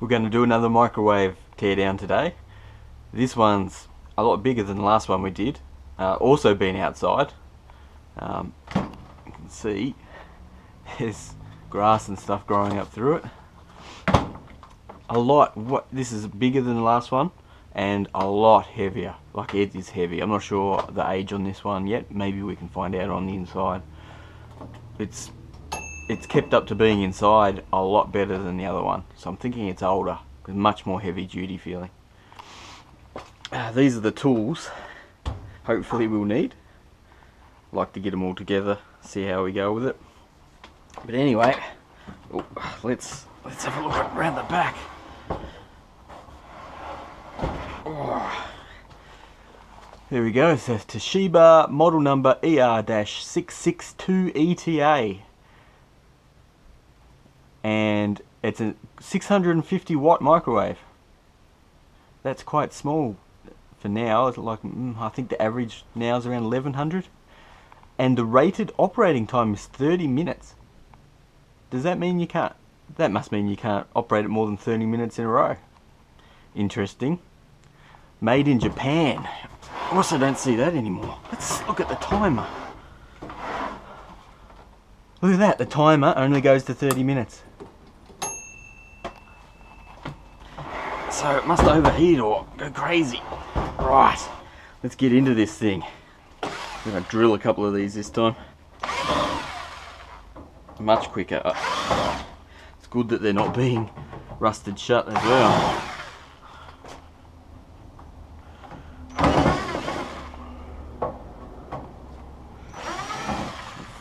We're going to do another microwave teardown today. This one's a lot bigger than the last one we did. Also been outside. You can see there's grass and stuff growing up through it. This is bigger than the last one and a lot heavier. Like, it is heavy. I'm not sure the age on this one yet. Maybe we can find out on the inside. It's kept up to being inside a lot better than the other one, so I'm thinking it's older, with much more heavy duty feeling. These are the tools hopefully we'll need. Like to get them all together, see how we go with it. But anyway, let's have a look around the back. There we go. It says Toshiba, model number ER-662ETA. And it's a 650 watt microwave. That's quite small for now. It's like, I think the average now is around 1100. And the rated operating time is 30 minutes. Does that mean you can't? That must mean you can't operate it more than 30 minutes in a row. Interesting. Made in Japan. I also don't see that anymore. Let's look at the timer. Look at that, the timer only goes to 30 minutes. So it must overheat or go crazy. Right, let's get into this thing. I'm going to drill a couple of these this time. Much quicker. It's good that they're not being rusted shut as well.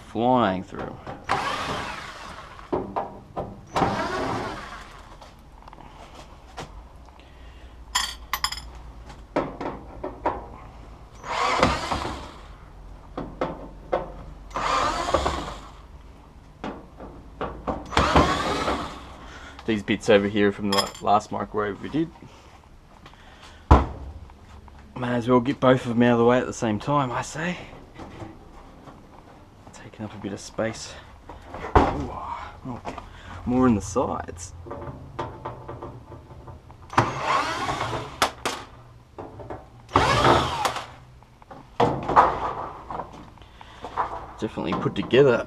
Flying through. These bits over here from the last microwave we did. May as well get both of them out of the way at the same time, I say. Taking up a bit of space. Ooh, more in the sides. Definitely put together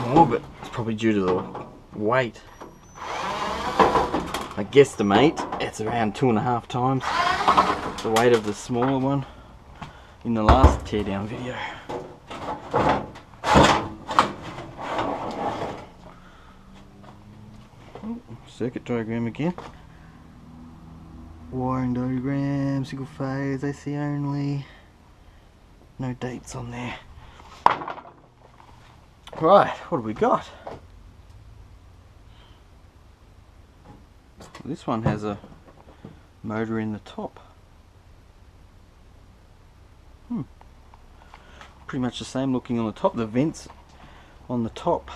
more, but it's probably due to the weight. I guesstimate it's around 2.5 times the weight of the smaller one in the last teardown video. Circuit diagram again. Wiring diagram, single phase, AC only. No dates on there. Right, what have we got? This one has a motor in the top. Pretty much the same looking on the top. The vents on the top.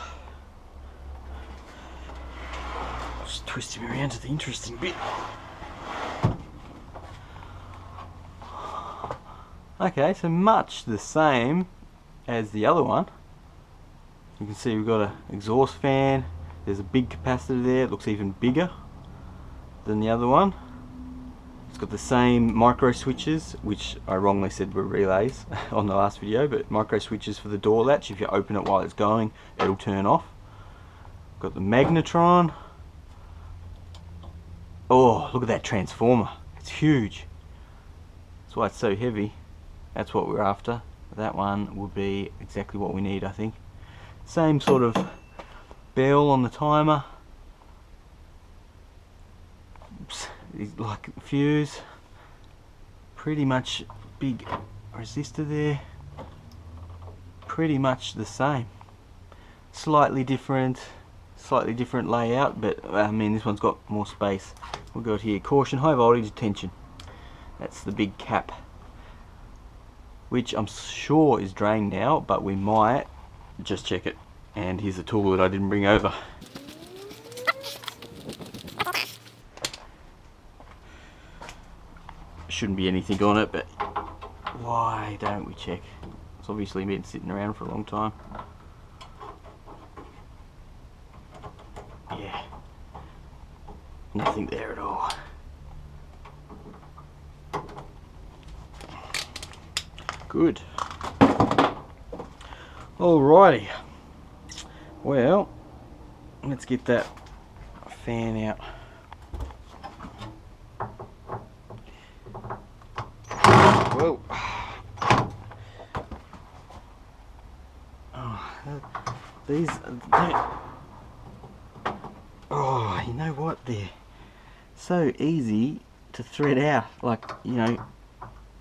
Just twisting around to the interesting bit. Okay, so much the same as the other one. You can see we've got an exhaust fan. There's a big capacitor there. It looks even bigger than the other one. It's got the same micro switches, which I wrongly said were relays on the last video, but micro switches for the door latch. If you open it while it's going, it'll turn off. Got the magnetron. Oh, look at that transformer. It's huge. That's why it's so heavy. That's what we're after. That one will be exactly what we need, I think. Same sort of bell on the timer. Like fuse, pretty much big resistor there, pretty much the same, slightly different layout, but I mean this one's got more space. We'll go here, caution, high voltage, attention. That's the big cap, which I'm sure is drained now, but we might just check it. And here's a tool that I didn't bring over. Shouldn't be anything on it, but why don't we check? It's obviously been sitting around for a long time. Yeah, Nothing there at all. Good. Alrighty. Well, let's get that fan out. Well, these don't. Oh, you know what? They're so easy to thread out. Like, you know,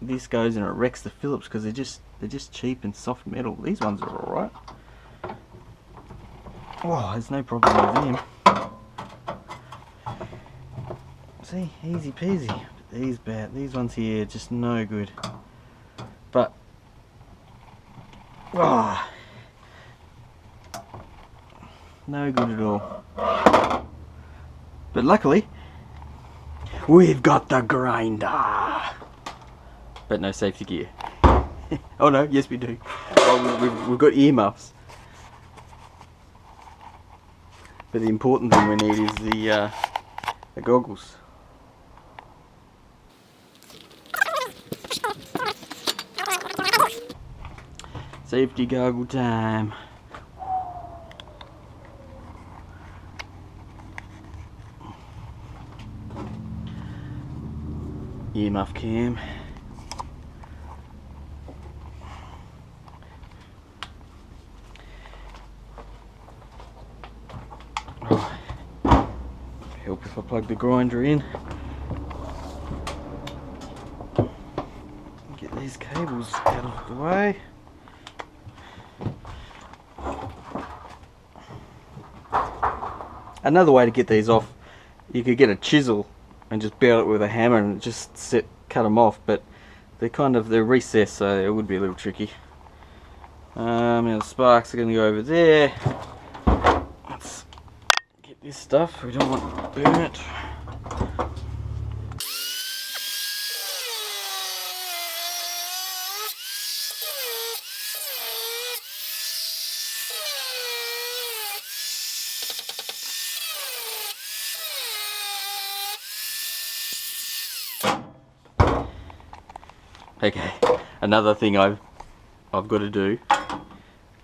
this goes and it wrecks the Phillips because they're just cheap and soft metal. These ones are alright. Oh, there's no problem with them. See, easy peasy. These bad. These ones here are just no good. But oh, no good at all. But luckily, we've got the grinder. But no safety gear. Oh no, yes we do. Well, we've got earmuffs. But the important thing we need is the goggles. Safety goggle time. Earmuff cam. Oh, help if I plug the grinder in. Get these cables out of the way. Another way to get these off, you could get a chisel and just beat it with a hammer and just cut them off, but they're recessed, so it would be a little tricky. Now the sparks are going to go over there. Let's get this stuff, we don't want to burn it. Okay, another thing I've got to do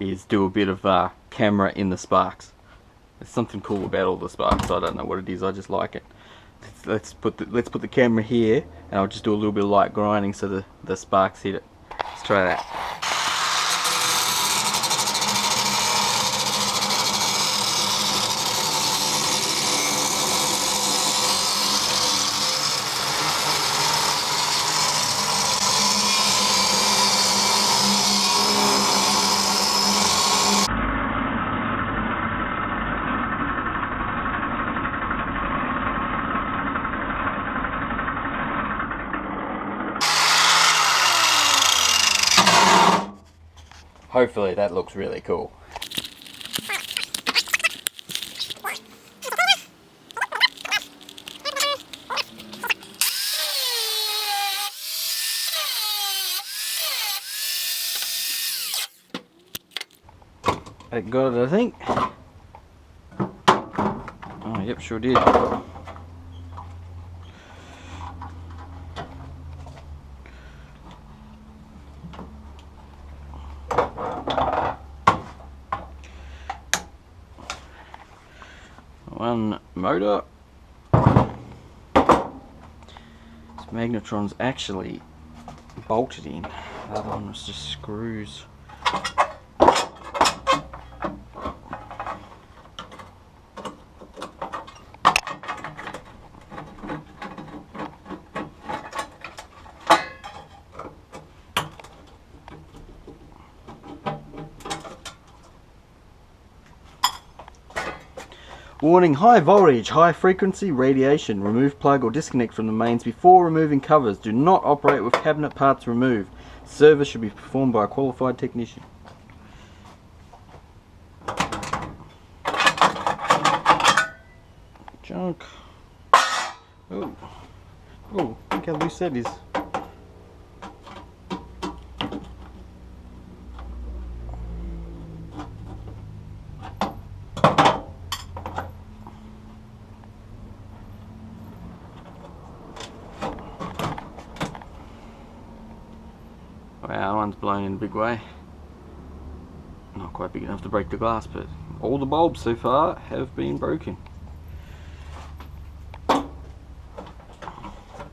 is do a bit of camera in the sparks. There's something cool about all the sparks. I don't know what it is. I just like it. Let's put the camera here, and I'll just do a little bit of light grinding so the sparks hit it. Let's try that. Hopefully that looks really cool. I got it, I think. Oh, yep, sure did. One motor. This magnetron's actually bolted in. The other one was just screws. Warning: high voltage, high frequency radiation. Remove plug or disconnect from the mains before removing covers. Do not operate with cabinet parts removed. Service should be performed by a qualified technician. Junk. Oh, oh, look how loose that is. one's blown in a big way. Not quite big enough to break the glass, but all the bulbs so far have been broken.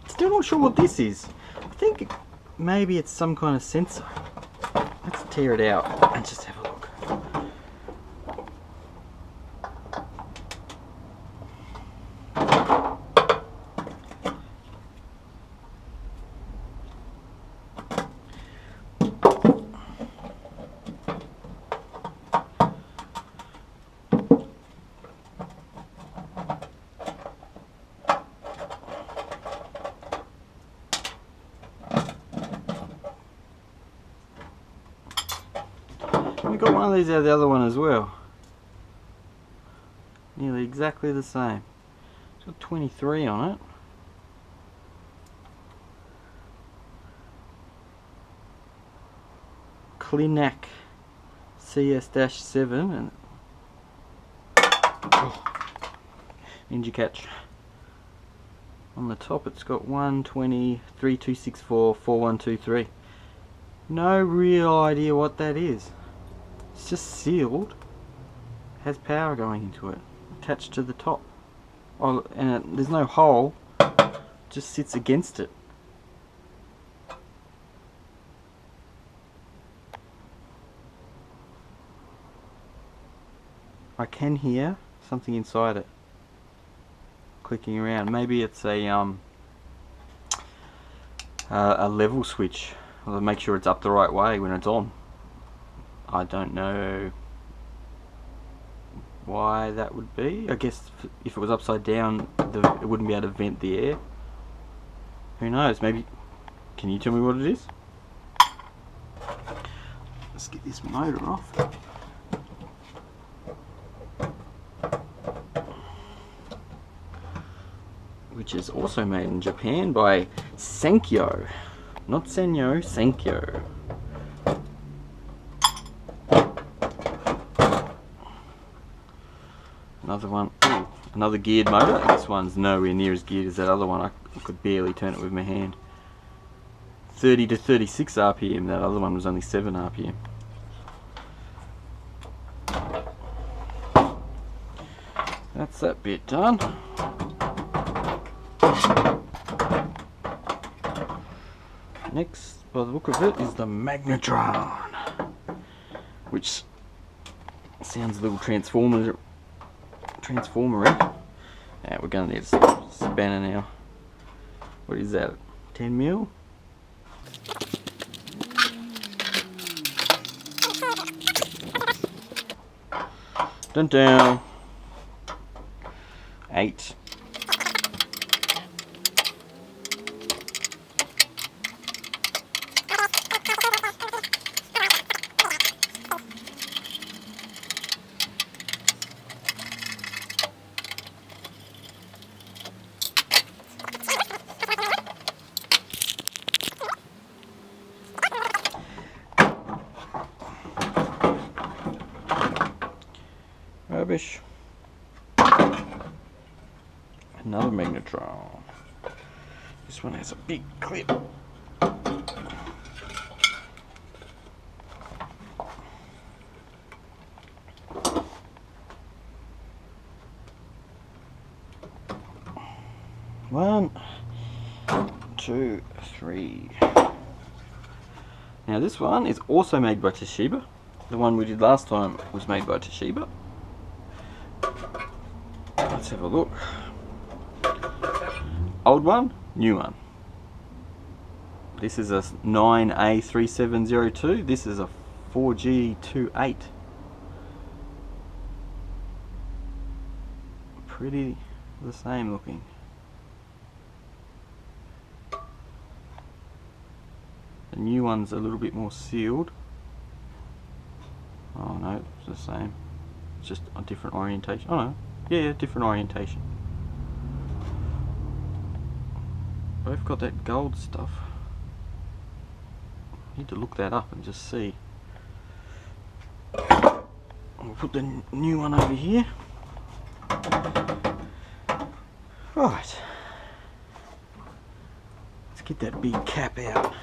Still not sure what this is. I think maybe it's some kind of sensor. Let's tear it out and just have a look. We got one of these out of the other one as well. Nearly exactly the same. It's got 23 on it. Clinac CS-7 and Ninja Catch. On the top it's got 120 3264 4123. No real idea what that is. It's just sealed, has power going into it, attached to the top. Oh, and there's no hole, just sits against it. I can hear something inside it clicking around. Maybe it's a level switch. I'll make sure it's up the right way when it's on. I don't know why that would be. I guess if it was upside down, it wouldn't be able to vent the air. Who knows? Maybe. Can you tell me what it is? Let's get this motor off. Which is also made in Japan by Sankyo. Not Sanyo, Sankyo. Another one, ooh, another geared motor. This one's nowhere near as geared as that other one. I could barely turn it with my hand. 30 to 36 RPM. That other one was only 7 RPM. That's that bit done. Next, by the look of it, is the magnetron, which sounds a little transformer-y. Yeah, we're going to need a spanner now. What is that? 10 mil? Dun down. 8. Rubbish. Another magnetron. This one has a big clip. One, two, three. Now this one is also made by Toshiba. The one we did last time was made by Toshiba. Let's have a look. Old one, new one. This is a 9A3702. This is a 4G28. Pretty the same looking. The new one's a little bit more sealed. Oh no, it's the same. It's just a different orientation. Oh no, yeah, different orientation. Both got that gold stuff. Need to look that up and just see. We'll put the new one over here. Right. Let's get that big cap out.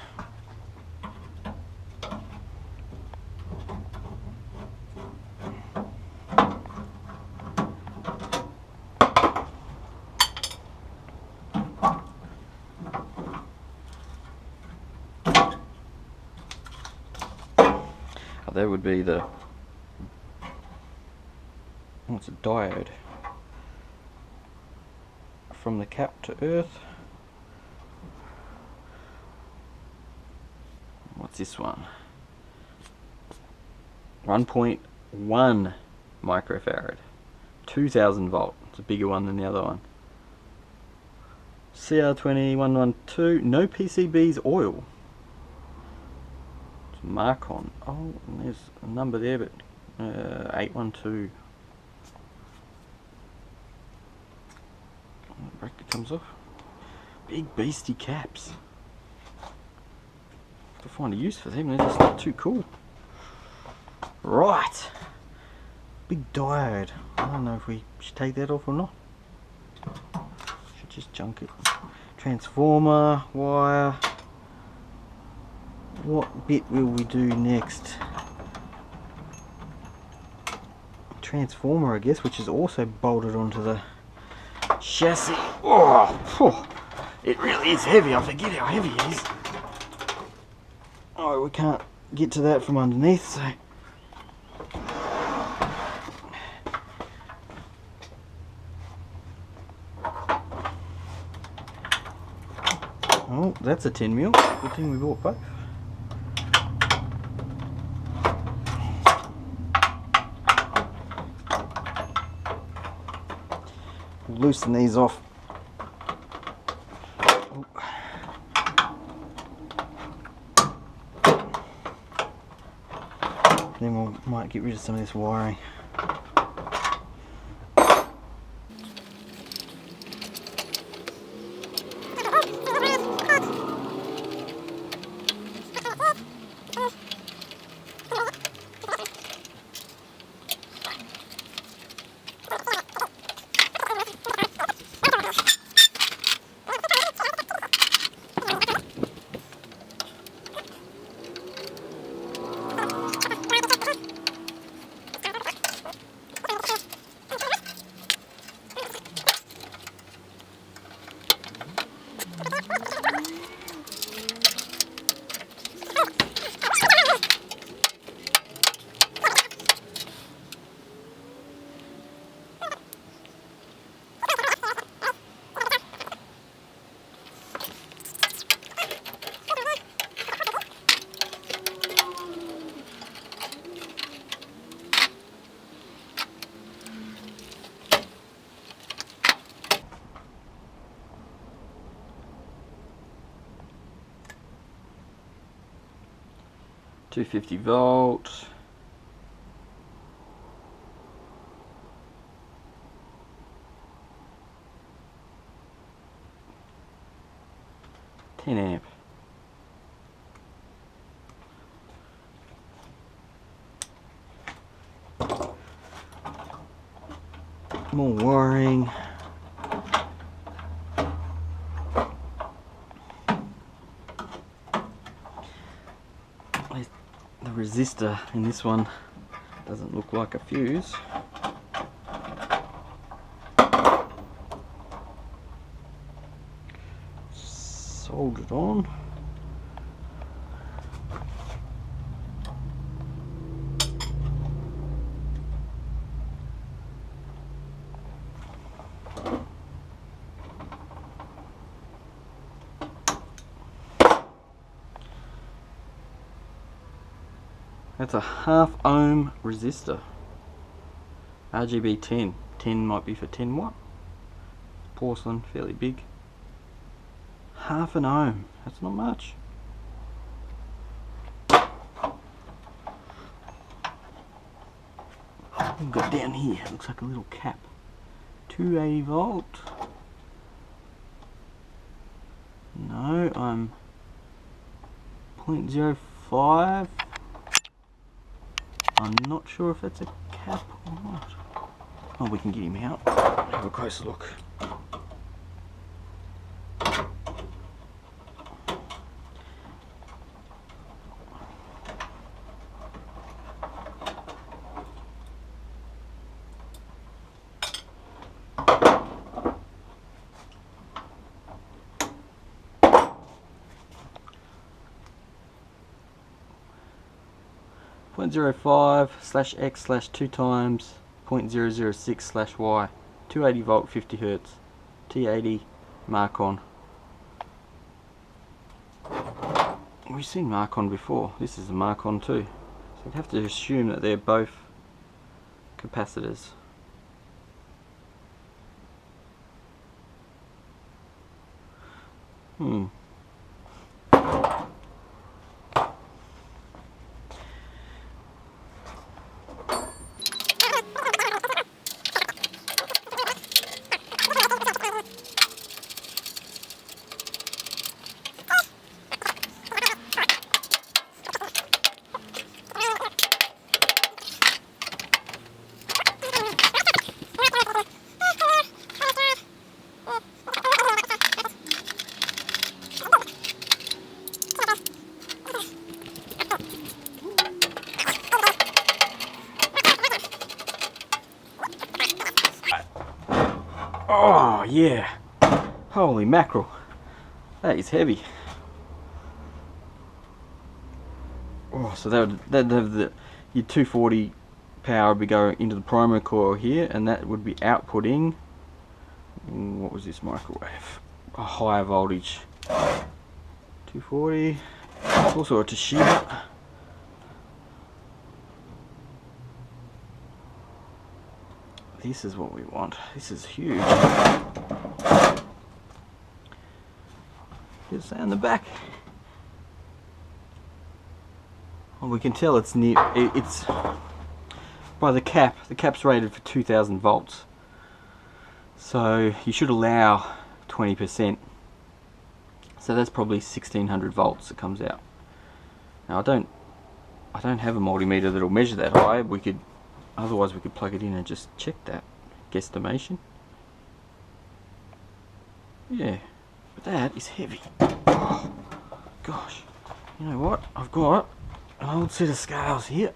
that would be the, what's a diode from the cap to earth. What's this one? 1.1 microfarad, 2000 volt. It's a bigger one than the other one. CR20112, no PCBs, oil. It's Marcon. Oh, and there's a number there, but 812. The bracket comes off. Big beastie caps. To find a use for them, they're just not too cool. Right, big diode. I don't know if we should take that off or not. Should just junk it. Transformer, wire. What bit will we do next? Transformer, I guess, which is also bolted onto the chassis. Oh, it really is heavy. I forget how heavy it is. Oh, we can't get to that from underneath, so oh, that's a 10mm. Good thing we bought both. We'll loosen these off. Then we might get rid of some of this wiring. $250. $10 amp. More wiring. The resistor in this one doesn't look like a fuse. Soldered on. That's a 1/2 ohm resistor. RGB 10. 10 might be for 10 watt. Porcelain, fairly big. 1/2 an ohm. That's not much. We've got down here, looks like a little cap. 280 volt. No, I'm 0.05. I'm not sure if that's a cap or not. Oh, we can get him out. Have a closer look. 0.05/x/2 times 0.006/y, 280 volt, 50 hertz, T80 Marcon. We've seen Marcon before. This is a Marcon too, so you'd have to assume that they're both capacitors. Oh yeah, holy mackerel, that is heavy. Oh, so that'd have your 240 power would be going into the primary coil here, and that would be outputting, what was this microwave? A higher voltage. 240, also a Toshiba. This is what we want. This is huge. Just on the back. Well, we can tell it's near. It's by the cap. The cap's rated for 2,000 volts. So you should allow 20%. So that's probably 1,600 volts that comes out. Now I don't have a multimeter that'll measure that high. Otherwise we could plug it in and just check that guesstimation. Yeah, but that is heavy. Oh, gosh. You know what? I've got an old set of scales here.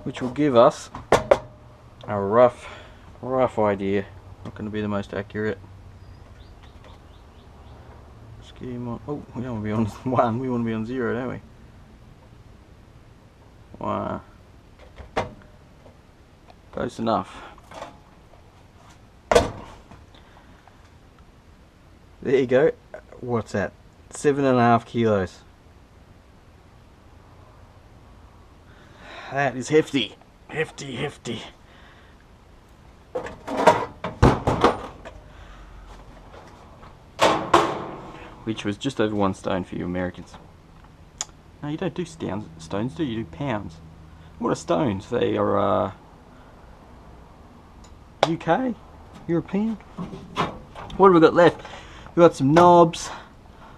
Which will give us a rough idea. Not going to be the most accurate. Oh, we don't want to be on 1, we want to be on 0, don't we? Wow. Close enough. There you go. What's that? 7.5 kilos. That is hefty. Hefty, hefty. Which was just over 1 stone for you Americans. No, you don't do stones, do you? You do pounds. What are stones? They are UK? European? What have we got left? We've got some knobs,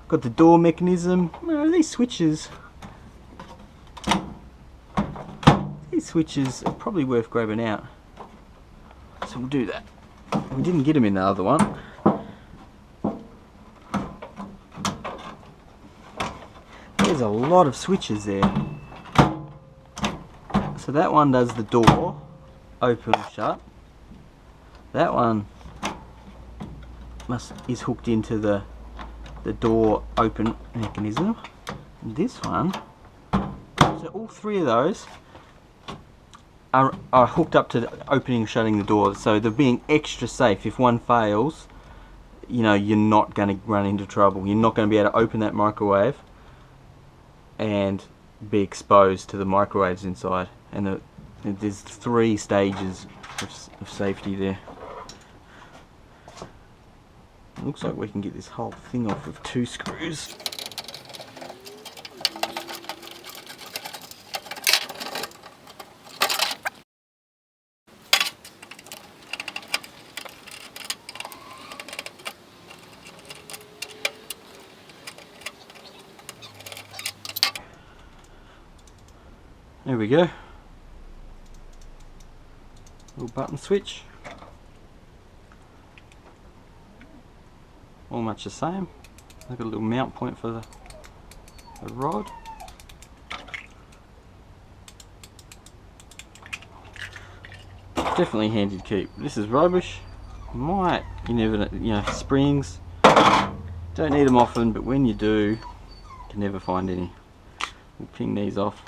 got the door mechanism. These switches are probably worth grabbing out. So we'll do that. We didn't get them in the other one. There's a lot of switches there. So that one does the door open and shut. That one is hooked into the door open mechanism. And this one, so all 3 of those are hooked up to the opening and shutting the door. So they're being extra safe. If one fails, you know, you're not going to run into trouble. You're not going to be able to open that microwave and be exposed to the microwaves inside. And there's 3 stages of safety there. It looks like we can get this whole thing off with 2 screws. There we go. Little button switch. All much the same. I've got a little mount point for the rod. Definitely handy to keep. This is rubbish. You never know, springs. Don't need them often, but when you do, you can never find any. We'll ping these off,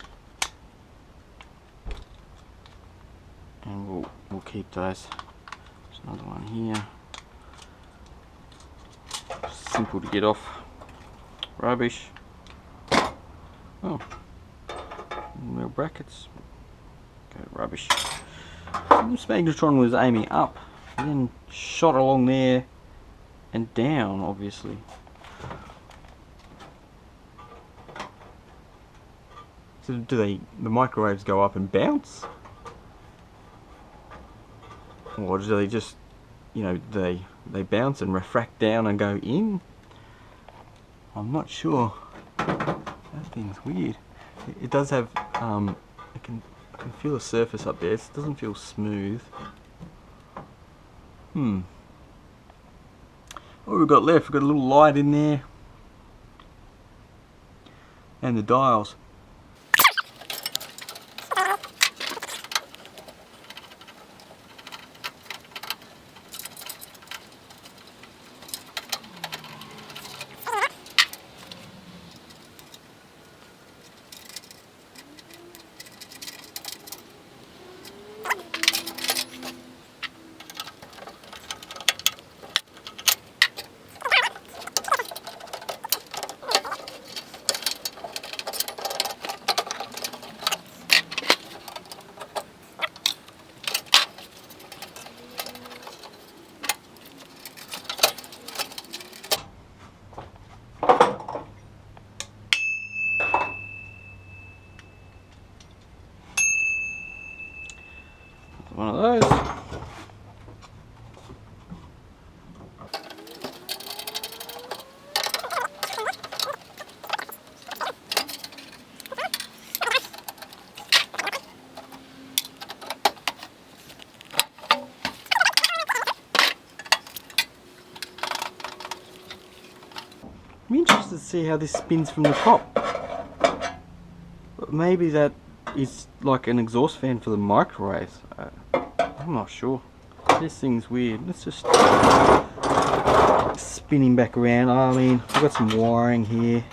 and we'll keep those. There's another one here. Simple to get off. Rubbish. Oh, little brackets. Okay, rubbish. This magnetron was aiming up, and then shot along there and down, obviously. So do the microwaves go up and bounce? Or do they just, you know, they bounce and refract down and go in? I'm not sure. That thing's weird. It does have, I can feel the surface up there. It doesn't feel smooth. What we've got left, we've got a little light in there. And the dials. One of those. I'm interested to see how this spins from the top. But maybe that is like an exhaust fan for the microwaves. I'm not sure. This thing's weird. Let's just spin him back around. I mean, I've got some wiring here.